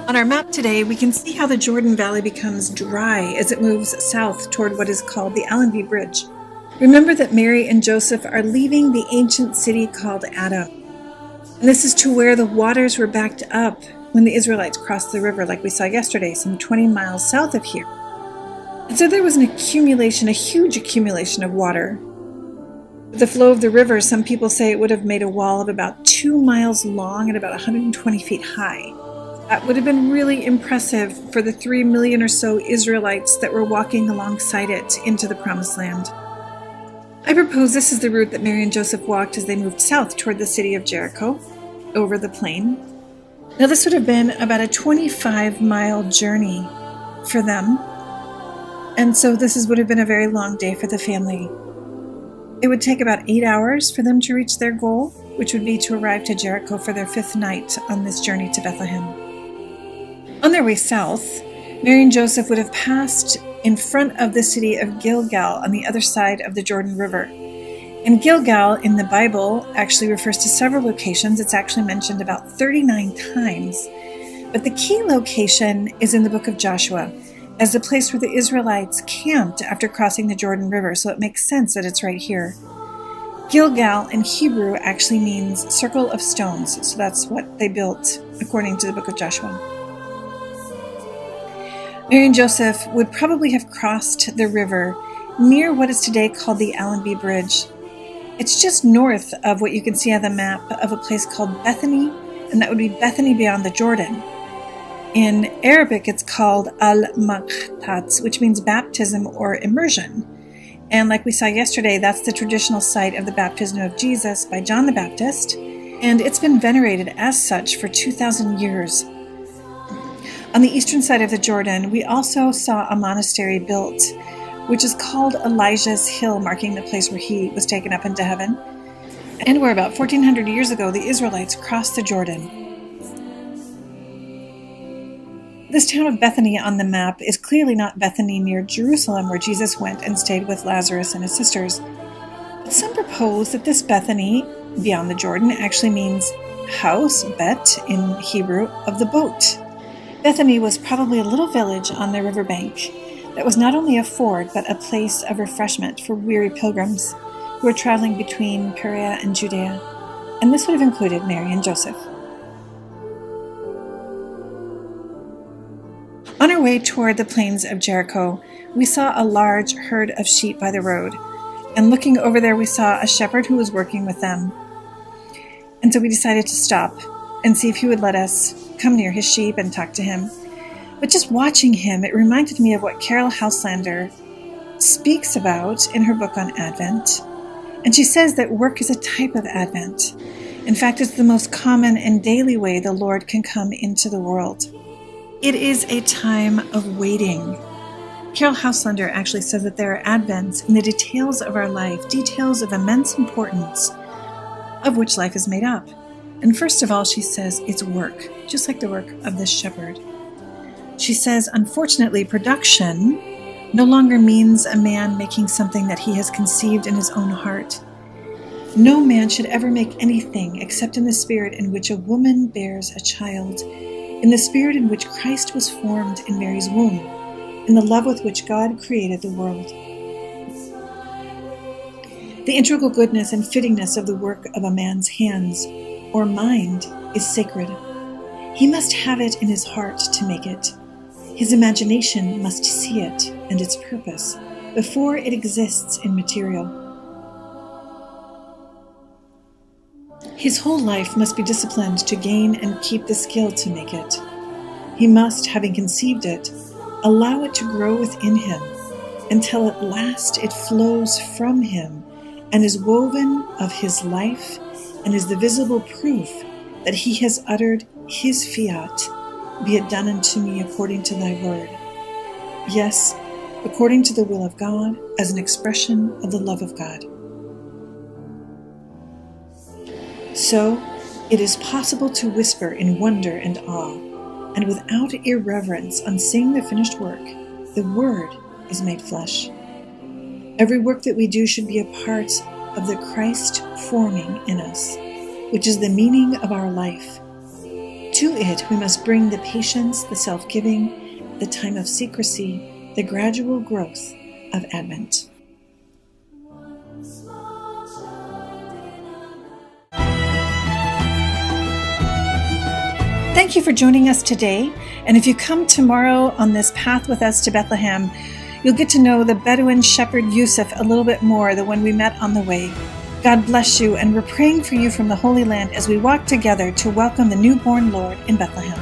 On our map today, we can see how the Jordan Valley becomes dry as it moves south toward what is called the Allenby Bridge. Remember that Mary and Joseph are leaving the ancient city called Adam. And this is to where the waters were backed up when the Israelites crossed the river, like we saw yesterday, some 20 miles south of here. And so there was an accumulation, a huge accumulation of water. With the flow of the river, some people say it would have made a wall of about 2 miles long and about 120 feet high. That would have been really impressive for the 3 million or so Israelites that were walking alongside it into the Promised Land. I propose this is the route that Mary and Joseph walked as they moved south toward the city of Jericho, over the plain. Now this would have been about a 25-mile journey for them, and so this would have been a very long day for the family. It would take about 8 hours for them to reach their goal, which would be to arrive to Jericho for their 5th night on this journey to Bethlehem. On their way south, Mary and Joseph would have passed in front of the city of Gilgal on the other side of the Jordan River. And Gilgal in the Bible actually refers to several locations. It's actually mentioned about 39 times. But the key location is in the book of Joshua, as the place where the Israelites camped after crossing the Jordan River, so it makes sense that it's right here. Gilgal in Hebrew actually means circle of stones, so that's what they built according to the book of Joshua. Mary and Joseph would probably have crossed the river near what is today called the Allenby Bridge. It's just north of what you can see on the map of a place called Bethany, and that would be Bethany beyond the Jordan. In Arabic, it's called al-Maqtat, which means baptism or immersion. And like we saw yesterday, that's the traditional site of the baptism of Jesus by John the Baptist, and it's been venerated as such for 2,000 years. On the eastern side of the Jordan, we also saw a monastery built, which is called Elijah's Hill, marking the place where he was taken up into heaven, and where about 1,400 years ago the Israelites crossed the Jordan. This town of Bethany on the map is clearly not Bethany near Jerusalem, where Jesus went and stayed with Lazarus and his sisters. But some propose that this Bethany, beyond the Jordan, actually means house, bet in Hebrew, of the boat. Bethany was probably a little village on the riverbank that was not only a ford, but a place of refreshment for weary pilgrims who were traveling between Perea and Judea. And this would have included Mary and Joseph. On our way toward the plains of Jericho, we saw a large herd of sheep by the road. And looking over there, we saw a shepherd who was working with them. And so we decided to stop and see if he would let us come near his sheep and talk to him. But just watching him, it reminded me of what Carol Houselander speaks about in her book on Advent. And she says that work is a type of Advent. In fact, it's the most common and daily way the Lord can come into the world. It is a time of waiting. Carol Houselander actually says that there are Advents in the details of our life, details of immense importance, of which life is made up. And first of all, she says it's work, just like the work of this shepherd. She says, unfortunately, production no longer means a man making something that he has conceived in his own heart. No man should ever make anything except in the spirit in which a woman bears a child, in the spirit in which Christ was formed in Mary's womb, in the love with which God created the world. The integral goodness and fittingness of the work of a man's hands or mind is sacred. He must have it in his heart to make it. His imagination must see it and its purpose before it exists in material. His whole life must be disciplined to gain and keep the skill to make it. He must, having conceived it, allow it to grow within him until at last it flows from him and is woven of his life and is the visible proof that he has uttered his fiat, be it done unto me according to thy word. Yes, according to the will of God, as an expression of the love of God. So, it is possible to whisper in wonder and awe, and without irreverence on seeing the finished work, the Word is made flesh. Every work that we do should be a part of the Christ forming in us, which is the meaning of our life. To it we must bring the patience, the self-giving, the time of secrecy, the gradual growth of Advent. Thank you for joining us today. And if you come tomorrow on this path with us to Bethlehem, you'll get to know the Bedouin shepherd Yusuf a little bit more than when we met on the way. God bless you, and we're praying for you from the Holy Land as we walk together to welcome the newborn Lord in Bethlehem.